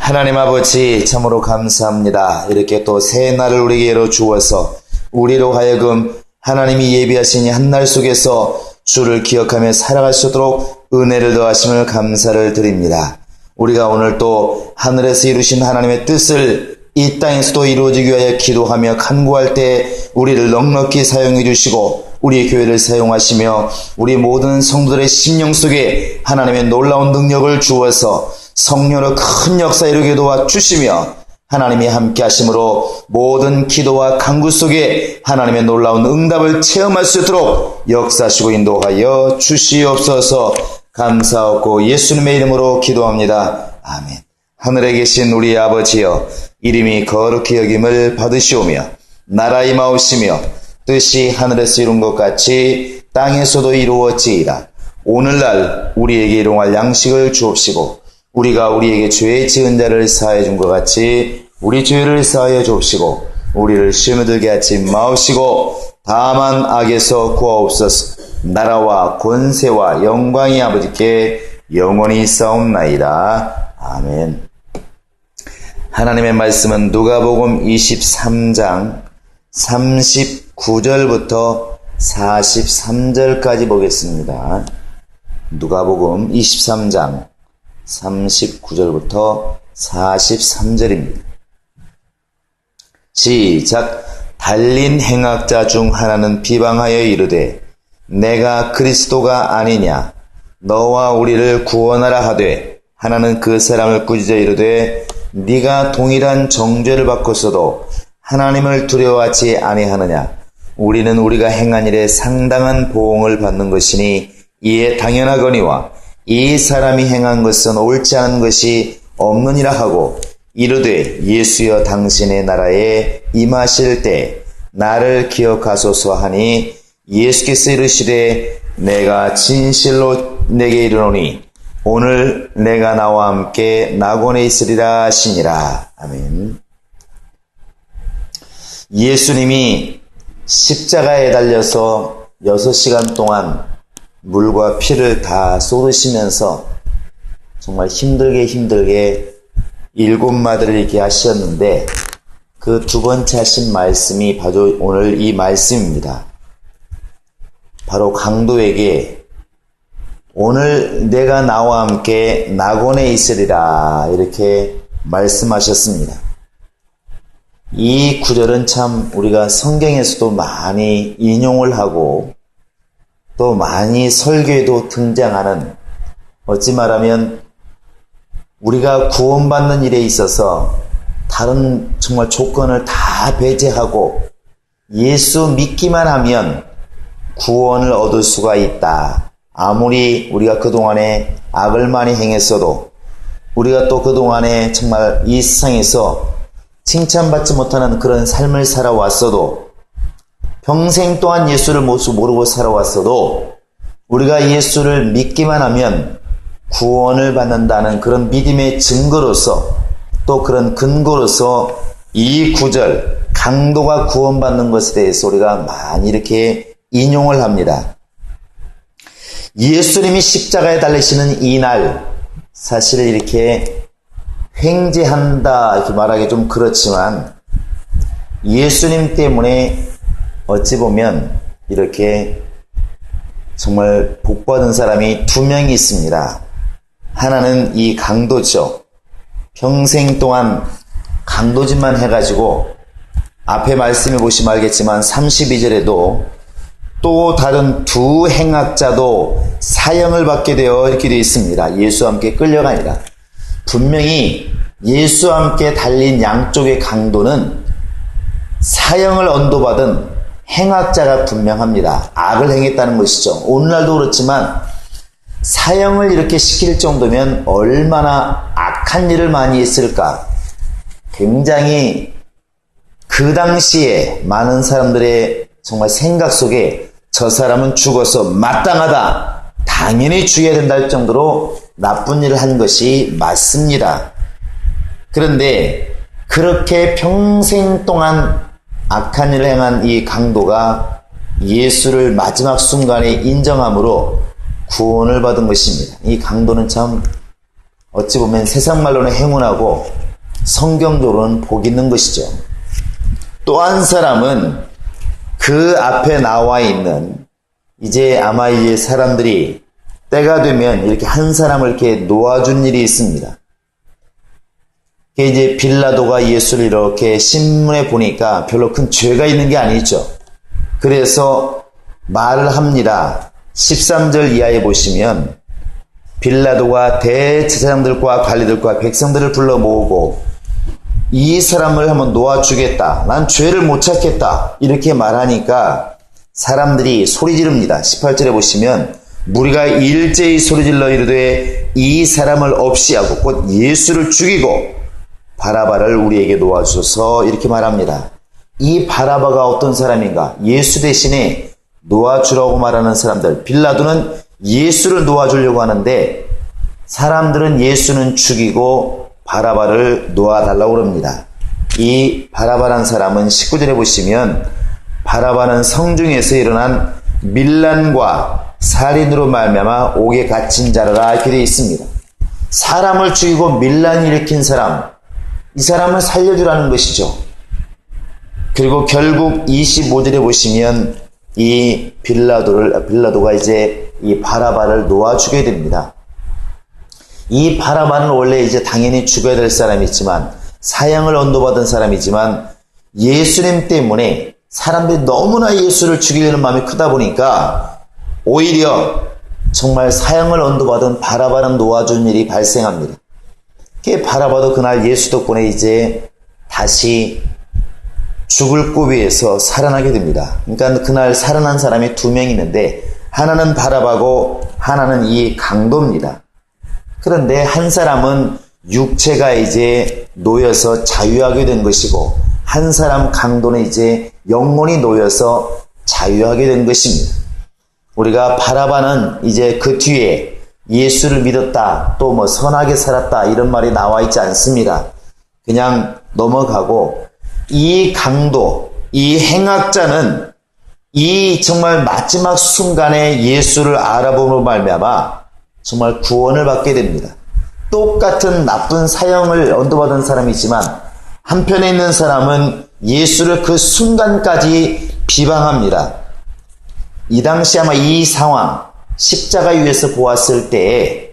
하나님 아버지 참으로 감사합니다. 이렇게 또 새 날을 우리에게로 주어서 우리로 하여금 하나님이 예비하신 이 한 날 속에서 주를 기억하며 살아갈 수 있도록 은혜를 더하심을 감사를 드립니다. 우리가 오늘 또 하늘에서 이루신 하나님의 뜻을 이 땅에서도 이루어지기 위하여 기도하며 간구할 때 우리를 넉넉히 사용해 주시고 우리의 교회를 사용하시며 우리 모든 성도들의 심령 속에 하나님의 놀라운 능력을 주어서 성령으로 큰 역사 이루게 도와주시며 하나님이 함께 하심으로 모든 기도와 간구 속에 하나님의 놀라운 응답을 체험할 수 있도록 역사하시고 인도하여 주시옵소서. 감사하고 예수님의 이름으로 기도합니다. 아멘. 하늘에 계신 우리 아버지여, 이름이 거룩히 여김을 받으시오며 나라 임하옵시며 뜻이 하늘에서 이룬 것 같이 땅에서도 이루어지이다. 오늘날 우리에게 일용할 양식을 주옵시고 우리가 우리에게 죄 지은 자를 사하여 준 것 같이 우리 죄를 사하여 주옵시고 우리를 시험에 들게 하지 마옵시고 다만 악에서 구하옵소서. 나라와 권세와 영광이 아버지께 영원히 있사옵나이다. 아멘. 하나님의 말씀은 누가복음 23장 39절부터 43절까지 보겠습니다. 누가복음 23장 39절부터 43절입니다. 시작. 달린 행악자 중 하나는 비방하여 이르되 내가 그리스도가 아니냐 너와 우리를 구원하라 하되 하나는 그 사람을 꾸짖어 이르되 네가 동일한 정죄를 받고서도 하나님을 두려워하지 아니하느냐. 우리는 우리가 행한 일에 상당한 보응을 받는 것이니 이에 당연하거니와 이 사람이 행한 것은 옳지 않은 것이 없느니라 하고 이르되 예수여 당신의 나라에 임하실 때 나를 기억하소서 하니 예수께서 이르시되 내가 진실로 내게 이르노니 오늘 내가 나와 함께 낙원에 있으리라 하시니라. 아멘. 예수님이 십자가에 달려서 6시간 동안 물과 피를 다 쏟으시면서 정말 힘들게 7마디를 이렇게 하셨는데 그 두 번째 하신 말씀이 바로 오늘 이 말씀입니다. 바로 강도에게 오늘 내가 나와 함께 낙원에 있으리라 이렇게 말씀하셨습니다. 이 구절은 참 우리가 성경에서도 많이 인용을 하고 또 많이 설교에도 등장하는, 어찌 말하면 우리가 구원받는 일에 있어서 다른 정말 조건을 다 배제하고 예수 믿기만 하면 구원을 얻을 수가 있다. 아무리 우리가 그동안에 악을 많이 행했어도 우리가 또 그동안에 정말 이 세상에서 칭찬받지 못하는 그런 삶을 살아왔어도 평생 동안 예수를 모르고 살아왔어도 우리가 예수를 믿기만 하면 구원을 받는다는 그런 믿음의 증거로서 또 그런 근거로서 이 구절 강도가 구원받는 것에 대해서 우리가 많이 이렇게 인용을 합니다. 예수님이 십자가에 달리시는 이 날 사실 이렇게 횡재한다 이렇게 말하기 좀 그렇지만 예수님 때문에 어찌 보면 이렇게 정말 복받은 사람이 2명이 있습니다. 하나는 이 강도죠. 평생 동안 강도짓만 해가지고 앞에 말씀해 보시면 알겠지만 32절에도 또 다른 2 행악자도 사형을 받게 되어 이렇게 되어 있습니다. 예수와 함께 끌려가니라. 분명히 예수와 함께 달린 양쪽의 강도는 사형을 언도받은 행악자가 분명합니다. 악을 행했다는 것이죠. 오늘날도 그렇지만 사형을 이렇게 시킬 정도면 얼마나 악한 일을 많이 했을까. 굉장히 그 당시에 많은 사람들의 정말 생각 속에 저 사람은 죽어서 마땅하다, 당연히 죽여야 된다 할 정도로 나쁜 일을 한 것이 맞습니다. 그런데 그렇게 평생 동안 악한 일을 행한 이 강도가 예수를 마지막 순간에 인정함으로 구원을 받은 것입니다. 이 강도는 참 어찌 보면 세상 말로는 행운하고 성경적으로는 복이 있는 것이죠. 또 한 사람은 그 앞에 나와 있는 이제 아마 이 사람들이 때가 되면 이렇게 한 사람을 이렇게 놓아준 일이 있습니다. 이제 빌라도가 예수를 이렇게 신문에 보니까 별로 큰 죄가 있는 게 아니죠. 그래서 말을 합니다. 13절 이하에 보시면 빌라도가 대제사장들과 관리들과 백성들을 불러 모으고 이 사람을 한번 놓아주겠다. 난 죄를 못 찾겠다. 이렇게 말하니까 사람들이 소리 지릅니다. 18절에 보시면 무리가 일제히 소리질러 이르되 이 사람을 없이 하고 곧 예수를 죽이고 바라바를 우리에게 놓아주소서 이렇게 말합니다. 이 바라바가 어떤 사람인가? 예수 대신에 놓아주라고 말하는 사람들. 빌라도는 예수를 놓아주려고 하는데 사람들은 예수는 죽이고 바라바를 놓아달라고 합니다. 이 바라바란 사람은 19절에 보시면 바라바는 성중에서 일어난 밀란과 살인으로 말미암아 옥에 갇힌 자라 이렇게 되어 있습니다. 사람을 죽이고 밀란 일으킨 사람, 이 사람을 살려주라는 것이죠. 그리고 결국 25절에 보시면 이 빌라도가 이제 이 바라바를 놓아주게 됩니다. 이 바라바는 원래 이제 당연히 죽어야 될 사람이지만 사형을 언도받은 사람이지만 예수님 때문에 사람들이 너무나 예수를 죽이려는 마음이 크다 보니까 오히려 정말 사형을 언도받은 바라바는 놓아준 일이 발생합니다. 바라바도 그날 예수 덕분에 이제 다시 죽을 고비에서 살아나게 됩니다. 그러니까 그날 살아난 사람이 두 명 있는데 하나는 바라바고 하나는 이 강도입니다. 그런데 한 사람은 육체가 이제 놓여서 자유하게 된 것이고 한 사람 강도는 이제 영혼이 놓여서 자유하게 된 것입니다. 우리가 바라바는 이제 그 뒤에 예수를 믿었다, 또 뭐 선하게 살았다 이런 말이 나와 있지 않습니다. 그냥 넘어가고 이 강도, 이 행악자는 이 정말 마지막 순간에 예수를 알아봄으로 말미암아 정말 구원을 받게 됩니다. 똑같은 나쁜 사형을 언도받은 사람이지만 한편에 있는 사람은 예수를 그 순간까지 비방합니다. 이 당시 아마 이 상황 십자가 위에서 보았을 때에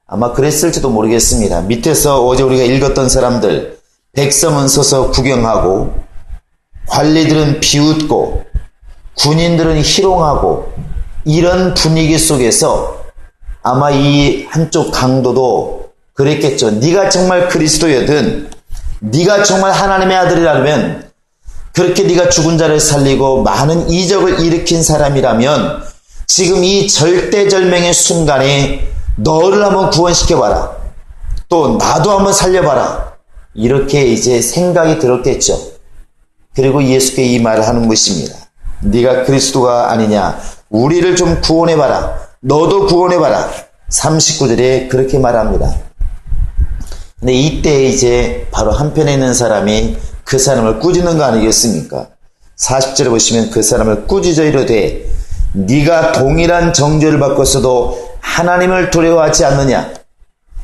아마 그랬을지도 모르겠습니다. 밑에서 어제 우리가 읽었던 사람들 백성은 서서 구경하고 관리들은 비웃고 군인들은 희롱하고 이런 분위기 속에서 아마 이 한쪽 강도도 그랬겠죠. 네가 정말 그리스도여든 네가 정말 하나님의 아들이라면 그렇게 네가 죽은 자를 살리고 많은 이적을 일으킨 사람이라면 지금 이 절대절명의 순간에 너를 한번 구원시켜봐라. 또 나도 한번 살려봐라. 이렇게 이제 생각이 들었겠죠. 그리고 예수께 이 말을 하는 것입니다. 네가 그리스도가 아니냐. 우리를 좀 구원해봐라. 너도 구원해봐라. 39절에 그렇게 말합니다. 근데 이때 이제 바로 한편에 있는 사람이 그 사람을 꾸짖는 거 아니겠습니까? 40절에 보시면 그 사람을 꾸짖어 이르되 네가 동일한 정죄를 받고서도 하나님을 두려워하지 않느냐.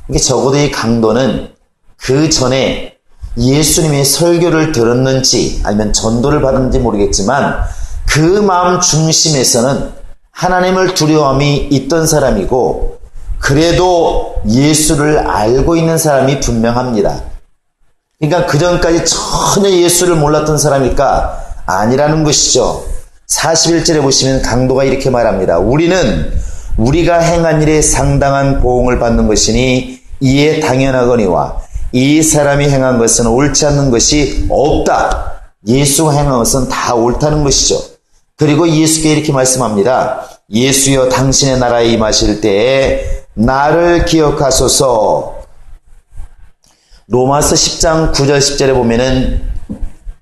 이게 적어도 이 강도는 그 전에 예수님의 설교를 들었는지 아니면 전도를 받았는지 모르겠지만 그 마음 중심에서는 하나님을 두려움이 있던 사람이고 그래도 예수를 알고 있는 사람이 분명합니다. 그러니까 그 전까지 전혀 예수를 몰랐던 사람일까? 아니라는 것이죠. 41절에 보시면 강도가 이렇게 말합니다. 우리는 우리가 행한 일에 상당한 보응을 받는 것이니 이에 당연하거니와 이 사람이 행한 것은 옳지 않는 것이 없다. 예수가 행한 것은 다 옳다는 것이죠. 그리고 예수께 이렇게 말씀합니다. 예수여 당신의 나라에 임하실 때에 나를 기억하소서. 로마서 10장 9절 10절에 보면은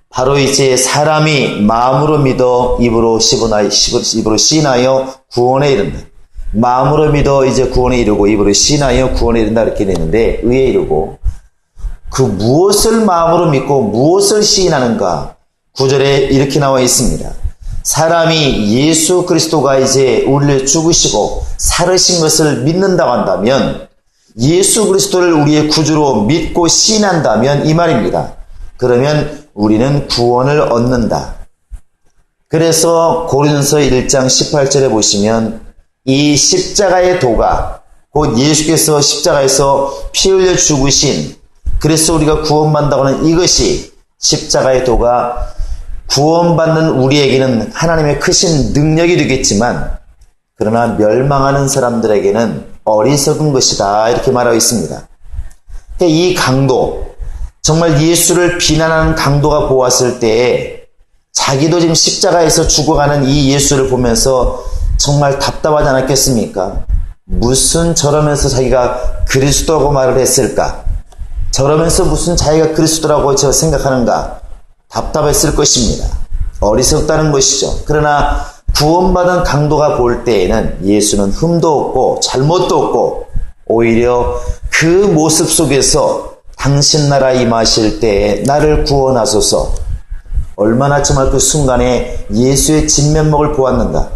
바로 이제 사람이 마음으로 믿어 입으로 시인하여 구원에 이른다. 마음으로 믿어 이제 구원에 이르고 입으로 시인하여 구원에 이른다 이렇게 되는데 의에 이르고 그 무엇을 마음으로 믿고 무엇을 시인하는가 9절에 이렇게 나와 있습니다. 사람이 예수 그리스도가 이제 우리를 죽으시고 살으신 것을 믿는다고 한다면 예수 그리스도를 우리의 구주로 믿고 신한다면 이 말입니다. 그러면 우리는 구원을 얻는다. 그래서 고린도서 1장 18절에 보시면 이 십자가의 도가 곧 예수께서 십자가에서 피 흘려 죽으신, 그래서 우리가 구원받는다고 하는 이것이 십자가의 도가 구원받는 우리에게는 하나님의 크신 능력이 되겠지만, 그러나 멸망하는 사람들에게는 어리석은 것이다, 이렇게 말하고 있습니다. 이 강도, 정말 예수를 비난하는 강도가 보았을 때에 자기도 지금 십자가에서 죽어가는 이 예수를 보면서 정말 답답하지 않았겠습니까? 무슨 저러면서 자기가 그리스도라고 말을 했을까? 저러면서 무슨 자기가 그리스도라고 저 생각하는가? 답답했을 것입니다. 어리석다는 것이죠. 그러나 구원받은 강도가 볼 때에는 예수는 흠도 없고 잘못도 없고, 오히려 그 모습 속에서 당신 나라 임하실 때에 나를 구원하소서, 얼마나 정말 그 순간에 예수의 진면목을 보았는가.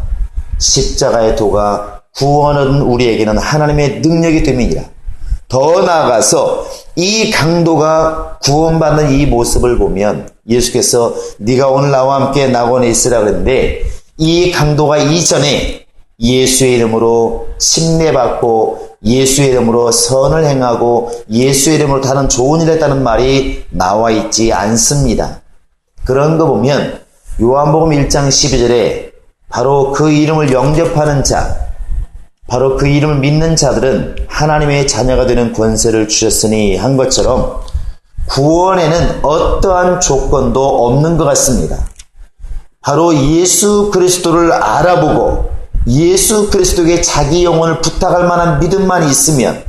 십자가의 도가 구원은 우리에게는 하나님의 능력이 됨이니라. 더 나아가서 이 강도가 구원받는 이 모습을 보면 예수께서 네가 오늘 나와 함께 낙원에 있으라 그랬는데, 이 강도가 이전에 예수의 이름으로 침례받고 예수의 이름으로 선을 행하고 예수의 이름으로 다른 좋은 일을 했다는 말이 나와 있지 않습니다. 그런 거 보면 요한복음 1장 12절에 바로 그 이름을 영접하는 자, 바로 그 이름을 믿는 자들은 하나님의 자녀가 되는 권세를 주셨으니 한 것처럼 구원에는 어떠한 조건도 없는 것 같습니다. 바로 예수 그리스도를 알아보고 예수 그리스도에게 자기 영혼을 부탁할 만한 믿음만 있으면,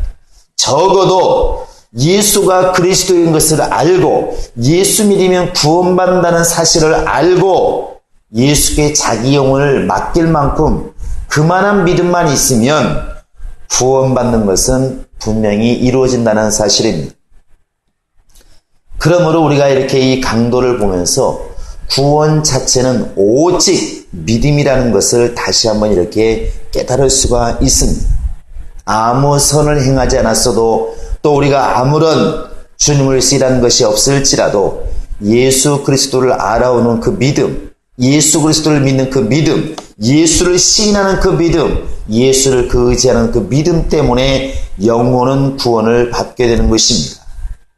적어도 예수가 그리스도인 것을 알고 예수 믿으면 구원받는다는 사실을 알고 예수께 자기 영혼을 맡길 만큼 그만한 믿음만 있으면 구원받는 것은 분명히 이루어진다는 사실입니다. 그러므로 우리가 이렇게 이 강도를 보면서 구원 자체는 오직 믿음이라는 것을 다시 한번 이렇게 깨달을 수가 있습니다. 아무 선을 행하지 않았어도, 또 우리가 아무런 주님을 쓰이라는 것이 없을지라도 예수 그리스도를 알아오는 그 믿음, 예수 그리스도를 믿는 그 믿음, 예수를 시인하는 그 믿음, 예수를 의지하는 그 믿음 때문에 영혼은 구원을 받게 되는 것입니다.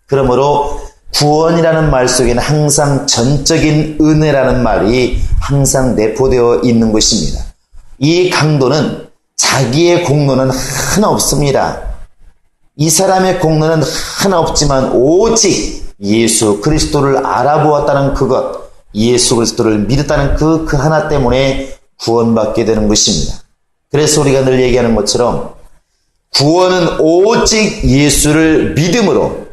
그러므로 구원이라는 말 속에는 항상 전적인 은혜라는 말이 항상 내포되어 있는 것입니다. 이 강도는 자기의 공로는 하나 없습니다. 이 사람의 공로는 하나 없지만 오직 예수 그리스도를 알아보았다는 그것, 예수 그리스도를 믿었다는 그 하나 때문에 구원받게 되는 것입니다. 그래서 우리가 늘 얘기하는 것처럼 구원은 오직 예수를 믿음으로,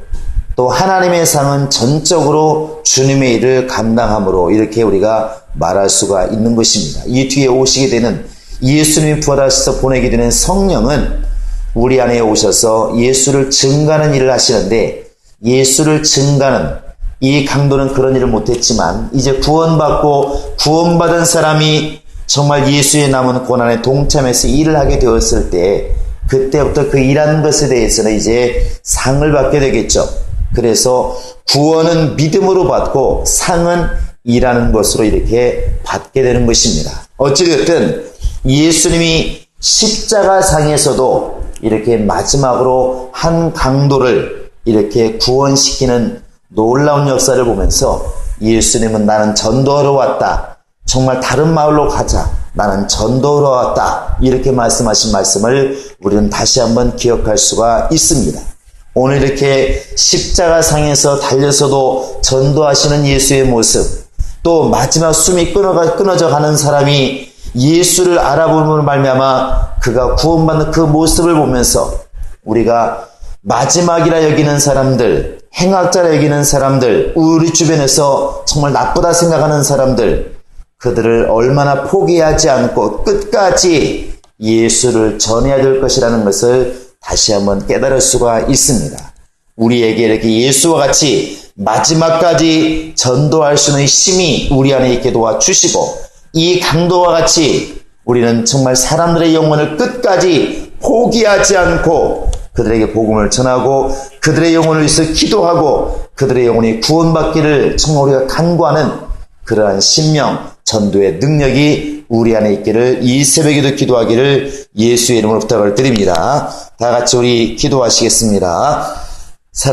또 하나님의 상은 전적으로 주님의 일을 감당함으로, 이렇게 우리가 말할 수가 있는 것입니다. 이 뒤에 오시게 되는 예수님이 부활하셔서 보내게 되는 성령은 우리 안에 오셔서 예수를 증거하는 일을 하시는데, 예수를 증거하는 이 강도는 그런 일을 못했지만 이제 구원받고 구원받은 사람이 정말 예수의 남은 고난에 동참해서 일을 하게 되었을 때, 그때부터 그 일하는 것에 대해서는 이제 상을 받게 되겠죠. 그래서 구원은 믿음으로 받고 상은 일하는 것으로 이렇게 받게 되는 것입니다. 어찌됐든 예수님이 십자가상에서도 이렇게 마지막으로 한 강도를 이렇게 구원시키는 놀라운 역사를 보면서 예수님은 나는 전도하러 왔다, 정말 다른 마을로 가자, 나는 전도하러 왔다, 이렇게 말씀하신 말씀을 우리는 다시 한번 기억할 수가 있습니다. 오늘 이렇게 십자가상에서 달려서도 전도하시는 예수의 모습, 또 마지막 숨이 끊어져 가는 사람이 예수를 알아보는 말미암아 그가 구원받는 그 모습을 보면서 우리가 마지막이라 여기는 사람들, 행악자라 여기는 사람들, 우리 주변에서 정말 나쁘다 생각하는 사람들, 그들을 얼마나 포기하지 않고 끝까지 예수를 전해야 될 것이라는 것을 다시 한번 깨달을 수가 있습니다. 우리에게 이렇게 예수와 같이 마지막까지 전도할 수 있는 힘이 우리 안에 있게 도와주시고, 이 강도와 같이 우리는 정말 사람들의 영혼을 끝까지 포기하지 않고 그들에게 복음을 전하고 그들의 영혼을 위해서 기도하고 그들의 영혼이 구원받기를 정말 우리가 간구하는 그러한 신명, 전도의 능력이 우리 안에 있기를 이 새벽에도 기도하기를 예수의 이름으로 부탁을 드립니다. 다 같이 우리 기도하시겠습니다.